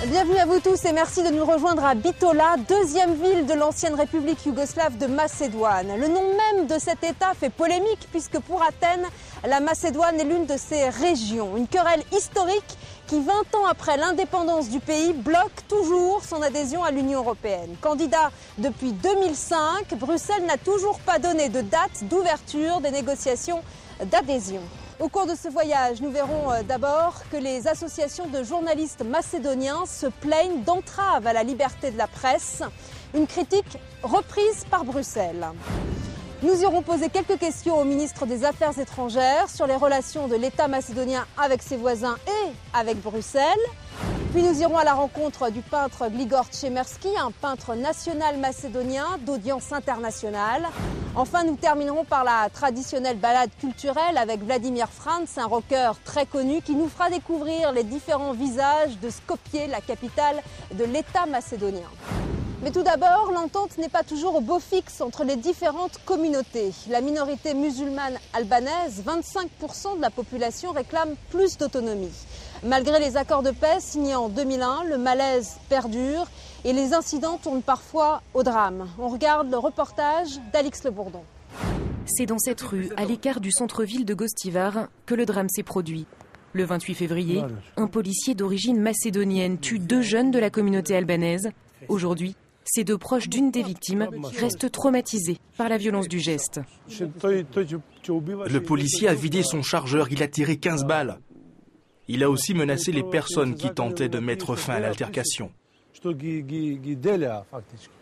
Bienvenue à vous tous et merci de nous rejoindre à Bitola, deuxième ville de l'ancienne République yougoslave de Macédoine. Le nom même de cet État fait polémique puisque pour Athènes, la Macédoine est l'une de ses régions. Une querelle historique qui, 20 ans après l'indépendance du pays, bloque toujours son adhésion à l'Union européenne. Candidat depuis 2005, Bruxelles n'a toujours pas donné de date d'ouverture des négociations d'adhésion. Au cours de ce voyage, nous verrons d'abord que les associations de journalistes macédoniens se plaignent d'entraves à la liberté de la presse, une critique reprise par Bruxelles. Nous irons poser quelques questions au ministre des Affaires étrangères sur les relations de l'État macédonien avec ses voisins et avec Bruxelles. Puis nous irons à la rencontre du peintre Gligor Tchemerski, un peintre national macédonien d'audience internationale. Enfin, nous terminerons par la traditionnelle balade culturelle avec Vladimir Frantz, un rocker très connu qui nous fera découvrir les différents visages de Skopje, la capitale de l'État macédonien. Mais tout d'abord, l'entente n'est pas toujours au beau fixe entre les différentes communautés. La minorité musulmane albanaise, 25% de la population réclame plus d'autonomie. Malgré les accords de paix signés en 2001, le malaise perdure et les incidents tournent parfois au drame. On regarde le reportage d'Alix Le Bourdon. C'est dans cette rue, à l'écart du centre-ville de Gostivar, que le drame s'est produit. Le 28 février, un policier d'origine macédonienne tue 2 jeunes de la communauté albanaise. Aujourd'hui, ces 2 proches d'une des victimes restent traumatisés par la violence du geste. Le policier a vidé son chargeur, il a tiré 15 balles. Il a aussi menacé les personnes qui tentaient de mettre fin à l'altercation.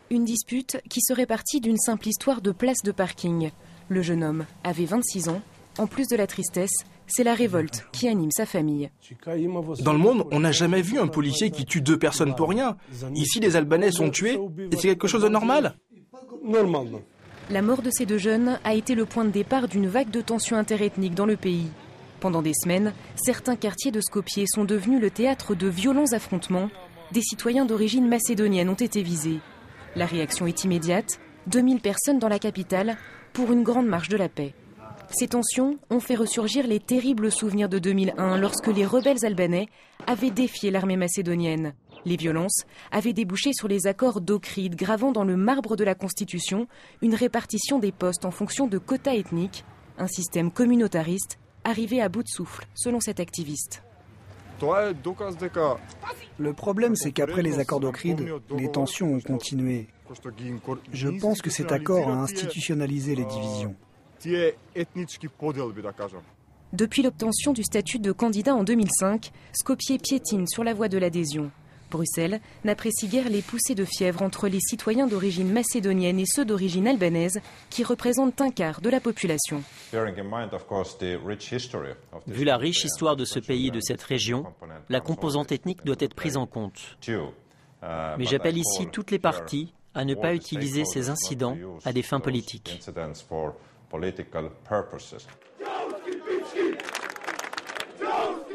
Une dispute qui serait partie d'une simple histoire de place de parking. Le jeune homme avait 26 ans. En plus de la tristesse, c'est la révolte qui anime sa famille. Dans le monde, on n'a jamais vu un policier qui tue 2 personnes pour rien. Ici, les Albanais sont tués et c'est quelque chose de normal. La mort de ces 2 jeunes a été le point de départ d'une vague de tensions interethniques dans le pays. Pendant des semaines, certains quartiers de Skopje sont devenus le théâtre de violents affrontements. Des citoyens d'origine macédonienne ont été visés. La réaction est immédiate, 2000 personnes dans la capitale pour une grande marche de la paix. Ces tensions ont fait ressurgir les terribles souvenirs de 2001 lorsque les rebelles albanais avaient défié l'armée macédonienne. Les violences avaient débouché sur les accords d'Ohrid gravant dans le marbre de la Constitution une répartition des postes en fonction de quotas ethniques, un système communautariste arrivé à bout de souffle, selon cet activiste. Le problème, c'est qu'après les accords d'Ohrid, les tensions ont continué. Je pense que cet accord a institutionnalisé les divisions. Depuis l'obtention du statut de candidat en 2005, Skopje piétine sur la voie de l'adhésion. Bruxelles n'apprécie guère les poussées de fièvre entre les citoyens d'origine macédonienne et ceux d'origine albanaise, qui représentent un quart de la population. Vu la riche histoire de ce pays et de cette région, la composante ethnique doit être prise en compte. Mais j'appelle ici toutes les parties à ne pas utiliser ces incidents à des fins politiques.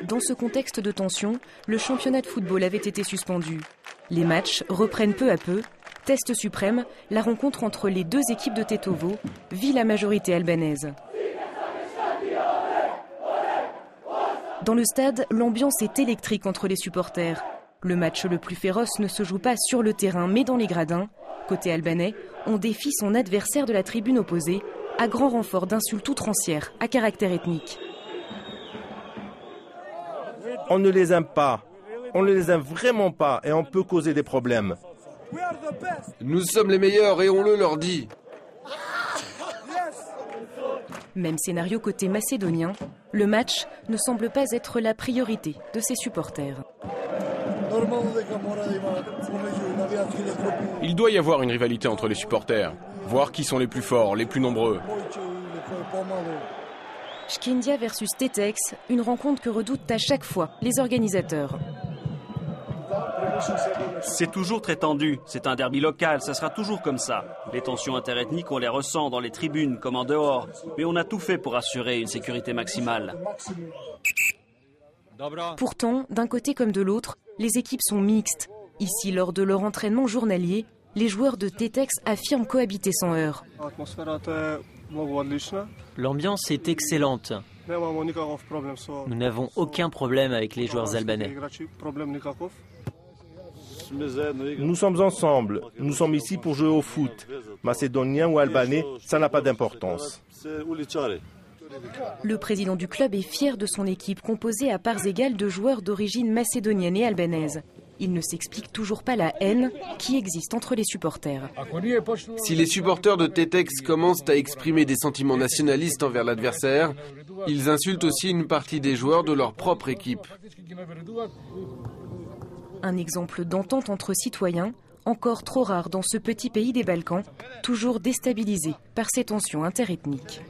Dans ce contexte de tension, le championnat de football avait été suspendu. Les matchs reprennent peu à peu. Test suprême, la rencontre entre les 2 équipes de Tetovo vit la majorité albanaise. Dans le stade, l'ambiance est électrique entre les supporters. Le match le plus féroce ne se joue pas sur le terrain, mais dans les gradins. Côté albanais, on défie son adversaire de la tribune opposée, à grand renfort d'insultes outrancières à caractère ethnique. On ne les aime pas, on ne les aime vraiment pas et on peut causer des problèmes. Nous sommes les meilleurs et on le leur dit. Même scénario côté macédonien, le match ne semble pas être la priorité de ses supporters. Il doit y avoir une rivalité entre les supporters, voir qui sont les plus forts, les plus nombreux. Shkindia versus Tetex, une rencontre que redoutent à chaque fois les organisateurs. C'est toujours très tendu, c'est un derby local, ça sera toujours comme ça. Les tensions interethniques, on les ressent dans les tribunes comme en dehors, mais on a tout fait pour assurer une sécurité maximale. Pourtant, d'un côté comme de l'autre, les équipes sont mixtes. Ici, lors de leur entraînement journalier, les joueurs de Tetex affirment cohabiter sans heurts. L'ambiance est excellente. Nous n'avons aucun problème avec les joueurs albanais. Nous sommes ensemble. Nous sommes ici pour jouer au foot. Macédonien ou albanais, ça n'a pas d'importance. Le président du club est fier de son équipe composée à parts égales de joueurs d'origine macédonienne et albanaise. Il ne s'explique toujours pas la haine qui existe entre les supporters. Si les supporters de Tetex commencent à exprimer des sentiments nationalistes envers l'adversaire, ils insultent aussi une partie des joueurs de leur propre équipe. Un exemple d'entente entre citoyens, encore trop rare dans ce petit pays des Balkans, toujours déstabilisé par ces tensions interethniques.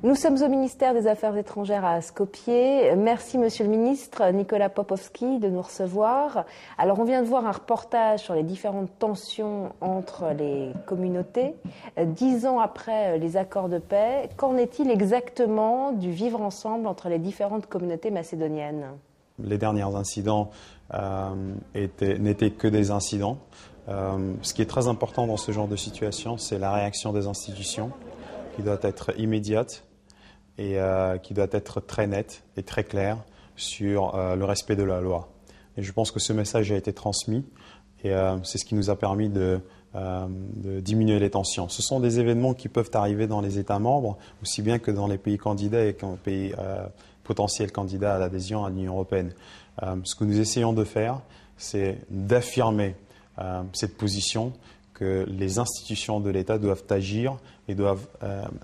Nous sommes au ministère des Affaires étrangères à Skopje. Merci Monsieur le ministre Nikola Popovski de nous recevoir. Alors on vient de voir un reportage sur les différentes tensions entre les communautés. 10 ans après les accords de paix, qu'en est-il exactement du vivre ensemble entre les différentes communautés macédoniennes ? Les derniers incidents n'étaient que des incidents. Ce qui est très important dans ce genre de situation, c'est la réaction des institutions qui doit être immédiate et qui doit être très nette et très claire sur le respect de la loi. Et je pense que ce message a été transmis et c'est ce qui nous a permis de diminuer les tensions. Ce sont des événements qui peuvent arriver dans les États membres, aussi bien que dans les pays candidats et dans les pays potentiels candidats à l'adhésion à l'Union européenne. Ce que nous essayons de faire, c'est d'affirmer cette position que les institutions de l'État doivent agir et doivent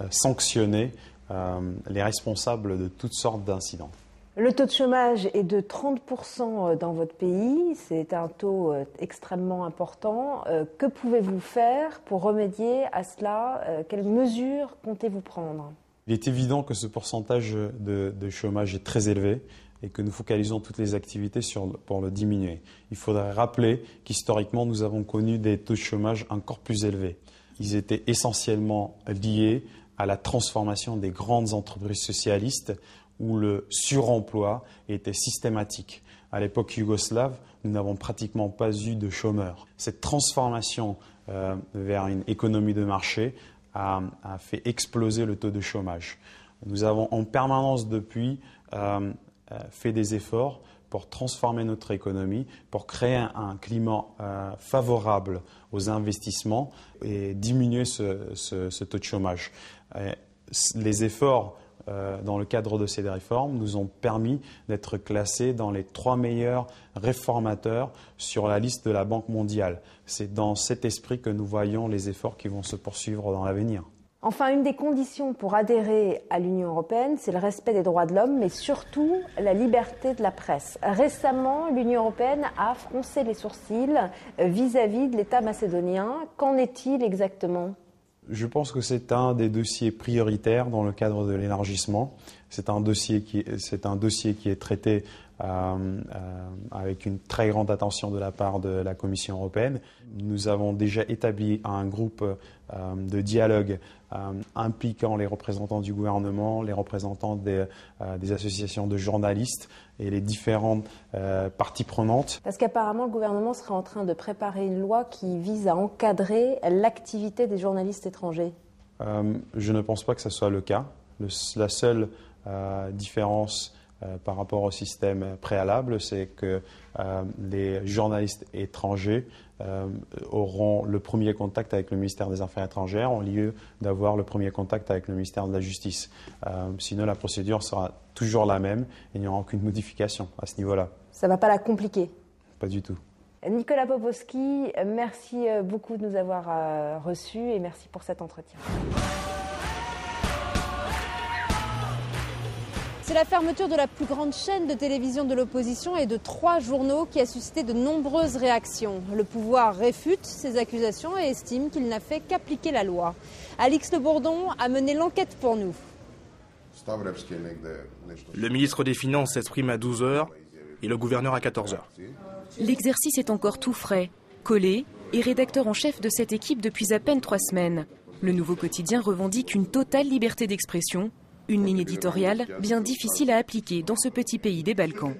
sanctionner les responsables de toutes sortes d'incidents. Le taux de chômage est de 30% dans votre pays, c'est un taux extrêmement important. Que pouvez-vous faire pour remédier à cela ? Quelles mesures comptez-vous prendre ? Il est évident que ce pourcentage de chômage est très élevé et que nous focalisons toutes les activités pour le diminuer. Il faudrait rappeler qu'historiquement, nous avons connu des taux de chômage encore plus élevés. Ils étaient essentiellement liés à la transformation des grandes entreprises socialistes où le suremploi était systématique. À l'époque yougoslave, nous n'avons pratiquement pas eu de chômeurs. Cette transformation vers une économie de marché a fait exploser le taux de chômage. Nous avons en permanence depuis fait des efforts pour transformer notre économie, pour créer un climat favorable aux investissements et diminuer ce taux de chômage. Les efforts dans le cadre de ces réformes nous ont permis d'être classés dans les 3 meilleurs réformateurs sur la liste de la Banque mondiale. C'est dans cet esprit que nous voyons les efforts qui vont se poursuivre dans l'avenir. Enfin, une des conditions pour adhérer à l'Union européenne, c'est le respect des droits de l'homme, mais surtout la liberté de la presse. Récemment, l'Union européenne a froncé les sourcils vis-à-vis de l'État macédonien. Qu'en est-il exactement ? Je pense que c'est un des dossiers prioritaires dans le cadre de l'élargissement. C'est un dossier qui est traité avec une très grande attention de la part de la Commission européenne. Nous avons déjà établi un groupe de dialogue impliquant les représentants du gouvernement, les représentants des associations de journalistes et les différentes parties prenantes. Parce qu'apparemment, le gouvernement serait en train de préparer une loi qui vise à encadrer l'activité des journalistes étrangers. Je ne pense pas que ce soit le cas. La seule différence par rapport au système préalable, c'est que les journalistes étrangers auront le premier contact avec le ministère des Affaires étrangères au lieu d'avoir le premier contact avec le ministère de la Justice. Sinon, la procédure sera toujours la même et il n'y aura aucune modification à ce niveau-là. Ça ne va pas la compliquer ? Pas du tout. Nikola Popovski, merci beaucoup de nous avoir reçus et merci pour cet entretien. C'est la fermeture de la plus grande chaîne de télévision de l'opposition et de 3 journaux qui a suscité de nombreuses réactions. Le pouvoir réfute ces accusations et estime qu'il n'a fait qu'appliquer la loi. Alix Le Bourdon a mené l'enquête pour nous. Le ministre des Finances s'exprime à 12h et le gouverneur à 14h. L'exercice est encore tout frais. Collé est rédacteur en chef de cette équipe depuis à peine 3 semaines. Le Nouveau Quotidien revendique une totale liberté d'expression. Une ligne éditoriale bien difficile à appliquer dans ce petit pays des Balkans.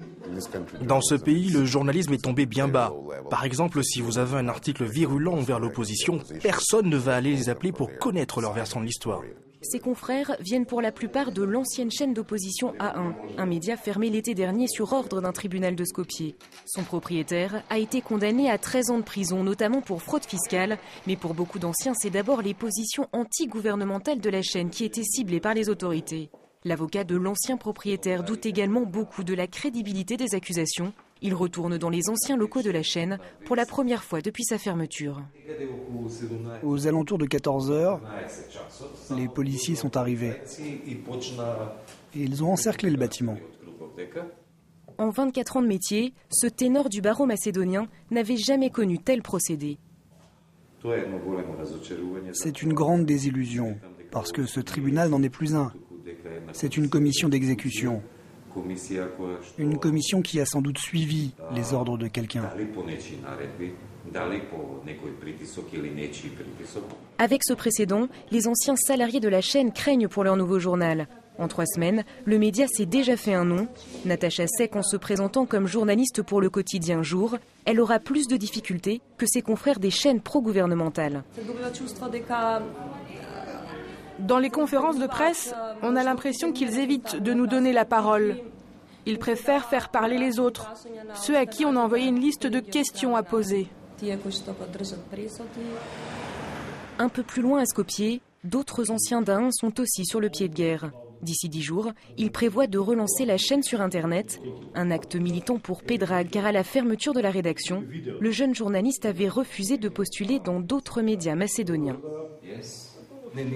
Dans ce pays, le journalisme est tombé bien bas. Par exemple, si vous avez un article virulent envers l'opposition, personne ne va aller les appeler pour connaître leur version de l'histoire. Ses confrères viennent pour la plupart de l'ancienne chaîne d'opposition A1, un média fermé l'été dernier sur ordre d'un tribunal de Skopje. Son propriétaire a été condamné à 13 ans de prison, notamment pour fraude fiscale. Mais pour beaucoup d'anciens, c'est d'abord les positions anti-gouvernementales de la chaîne qui étaient ciblées par les autorités. L'avocat de l'ancien propriétaire doute également beaucoup de la crédibilité des accusations. Il retourne dans les anciens locaux de la chaîne pour la première fois depuis sa fermeture. Aux alentours de 14 heures, les policiers sont arrivés. Et ils ont encerclé le bâtiment. En 24 ans de métier, ce ténor du barreau macédonien n'avait jamais connu tel procédé. C'est une grande désillusion, parce que ce tribunal n'en est plus un. C'est une commission d'exécution. Une commission qui a sans doute suivi les ordres de quelqu'un. Avec ce précédent, les anciens salariés de la chaîne craignent pour leur nouveau journal. En 3 semaines, le média s'est déjà fait un nom. Natacha sait qu'en se présentant comme journaliste pour le quotidien Jour, elle aura plus de difficultés que ses confrères des chaînes pro-gouvernementales. Dans les conférences de presse, on a l'impression qu'ils évitent de nous donner la parole. Ils préfèrent faire parler les autres, ceux à qui on a envoyé une liste de questions à poser. Un peu plus loin à Skopje, d'autres anciens d'A1 sont aussi sur le pied de guerre. D'ici 10 jours, ils prévoient de relancer la chaîne sur Internet. Un acte militant pour Pedrag, car à la fermeture de la rédaction, le jeune journaliste avait refusé de postuler dans d'autres médias macédoniens.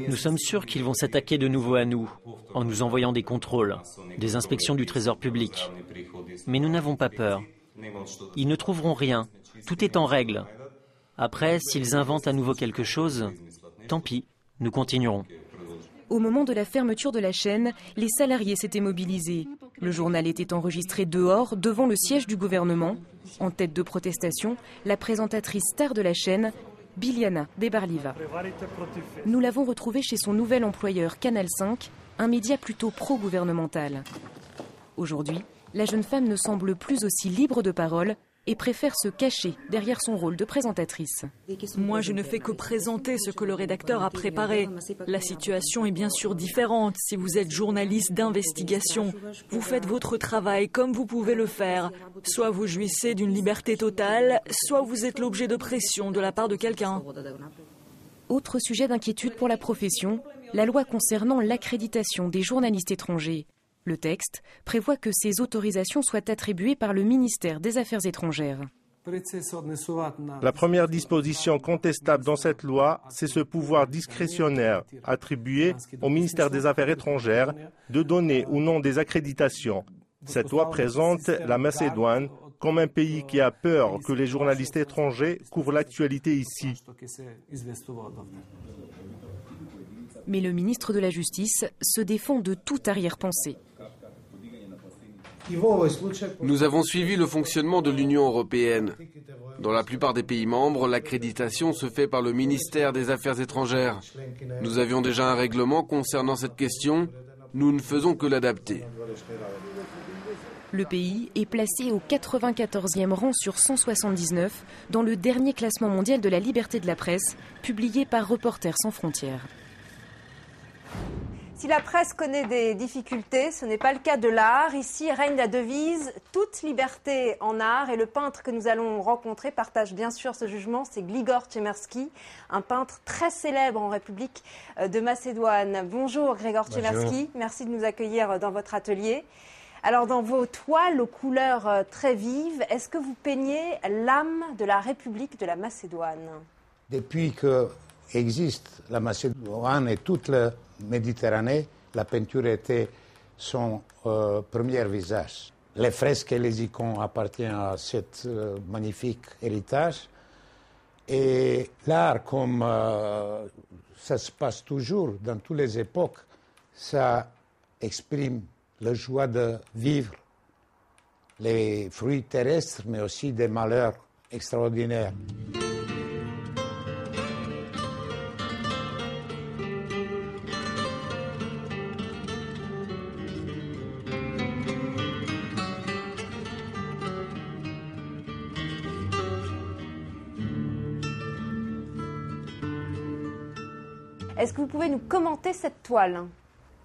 Nous sommes sûrs qu'ils vont s'attaquer de nouveau à nous, en nous envoyant des contrôles, des inspections du trésor public. Mais nous n'avons pas peur. Ils ne trouveront rien. Tout est en règle. Après, s'ils inventent à nouveau quelque chose, tant pis, nous continuerons. Au moment de la fermeture de la chaîne, les salariés s'étaient mobilisés. Le journal était enregistré dehors, devant le siège du gouvernement. En tête de protestation, la présentatrice star de la chaîne, Biljana Debarliva. Nous l'avons retrouvée chez son nouvel employeur Canal 5, un média plutôt pro-gouvernemental. Aujourd'hui, la jeune femme ne semble plus aussi libre de parole et préfère se cacher derrière son rôle de présentatrice. Moi, je ne fais que présenter ce que le rédacteur a préparé. La situation est bien sûr différente si vous êtes journaliste d'investigation. Vous faites votre travail comme vous pouvez le faire. Soit vous jouissez d'une liberté totale, soit vous êtes l'objet de pression de la part de quelqu'un. Autre sujet d'inquiétude pour la profession, la loi concernant l'accréditation des journalistes étrangers. Le texte prévoit que ces autorisations soient attribuées par le ministère des Affaires étrangères. La première disposition contestable dans cette loi, c'est ce pouvoir discrétionnaire attribué au ministère des Affaires étrangères de donner ou non des accréditations. Cette loi présente la Macédoine comme un pays qui a peur que les journalistes étrangers couvrent l'actualité ici. Mais le ministre de la Justice se défend de toute arrière-pensée. Nous avons suivi le fonctionnement de l'Union européenne. Dans la plupart des pays membres, l'accréditation se fait par le ministère des Affaires étrangères. Nous avions déjà un règlement concernant cette question. Nous ne faisons que l'adapter. Le pays est placé au 94e rang sur 179 dans le dernier classement mondial de la liberté de la presse, publié par Reporters sans frontières. Si la presse connaît des difficultés, ce n'est pas le cas de l'art. Ici règne la devise « Toute liberté en art » et le peintre que nous allons rencontrer partage bien sûr ce jugement, c'est Grigor Tchemerski, un peintre très célèbre en République de Macédoine. Bonjour Grigor Tchemerski, merci de nous accueillir dans votre atelier. Alors dans vos toiles aux couleurs très vives, est-ce que vous peignez l'âme de la République de la Macédoine? Depuis que existe la Macédoine et toute la Méditerranée, la peinture était son premier visage. Les fresques et les icônes appartiennent à ce magnifique héritage. Et l'art, comme ça se passe toujours dans toutes les époques, ça exprime la joie de vivre, les fruits terrestres, mais aussi des malheurs extraordinaires. Est-ce que vous pouvez nous commenter cette toile?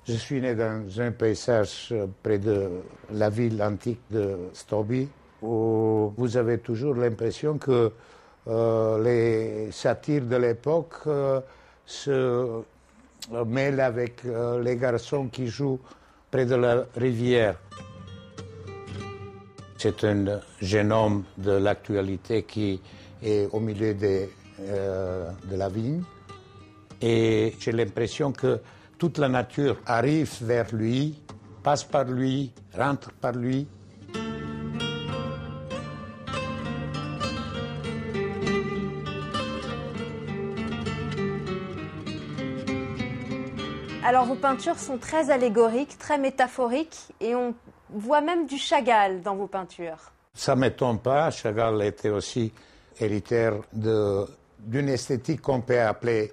Je suis né dans un paysage près de la ville antique de Stoby, où vous avez toujours l'impression que les satyres de l'époque se mêlent avec les garçons qui jouent près de la rivière. C'est un jeune homme de l'actualité qui est au milieu de la vigne. Et j'ai l'impression que toute la nature arrive vers lui, passe par lui, rentre par lui. Alors vos peintures sont très allégoriques, très métaphoriques et on voit même du Chagall dans vos peintures. Ça ne m'étonne pas, Chagall était aussi héritière d'une esthétique qu'on peut appeler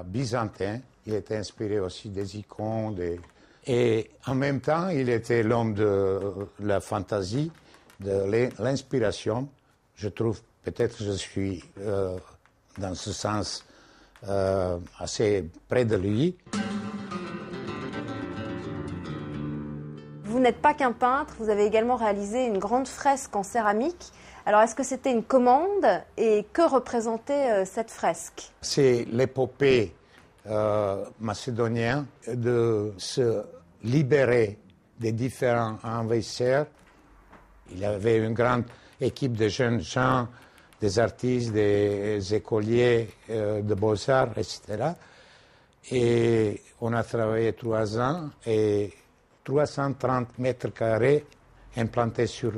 byzantin. Il était inspiré aussi des icônes. Et en même temps, il était l'homme de la fantaisie, de l'inspiration. Je trouve, peut-être que je suis dans ce sens assez près de lui. Vous n'êtes pas qu'un peintre, vous avez également réalisé une grande fresque en céramique. Alors est-ce que c'était une commande et que représentait cette fresque? C'est l'épopée macédonienne de se libérer des différents envahisseurs. Il y avait une grande équipe de jeunes gens, des artistes, des écoliers de beaux-arts, etc. Et on a travaillé 3 ans et 330 mètres carrés implantés sur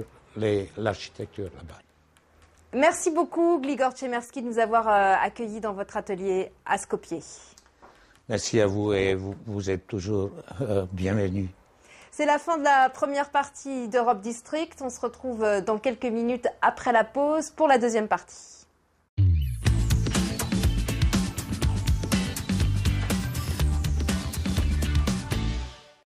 l'architecture là-bas. Merci beaucoup, Grigor Tchemerski, de nous avoir accueillis dans votre atelier à Skopje. Merci à vous et vous êtes toujours bienvenus. C'est la fin de la première partie d'Europe District. On se retrouve dans quelques minutes après la pause pour la deuxième partie.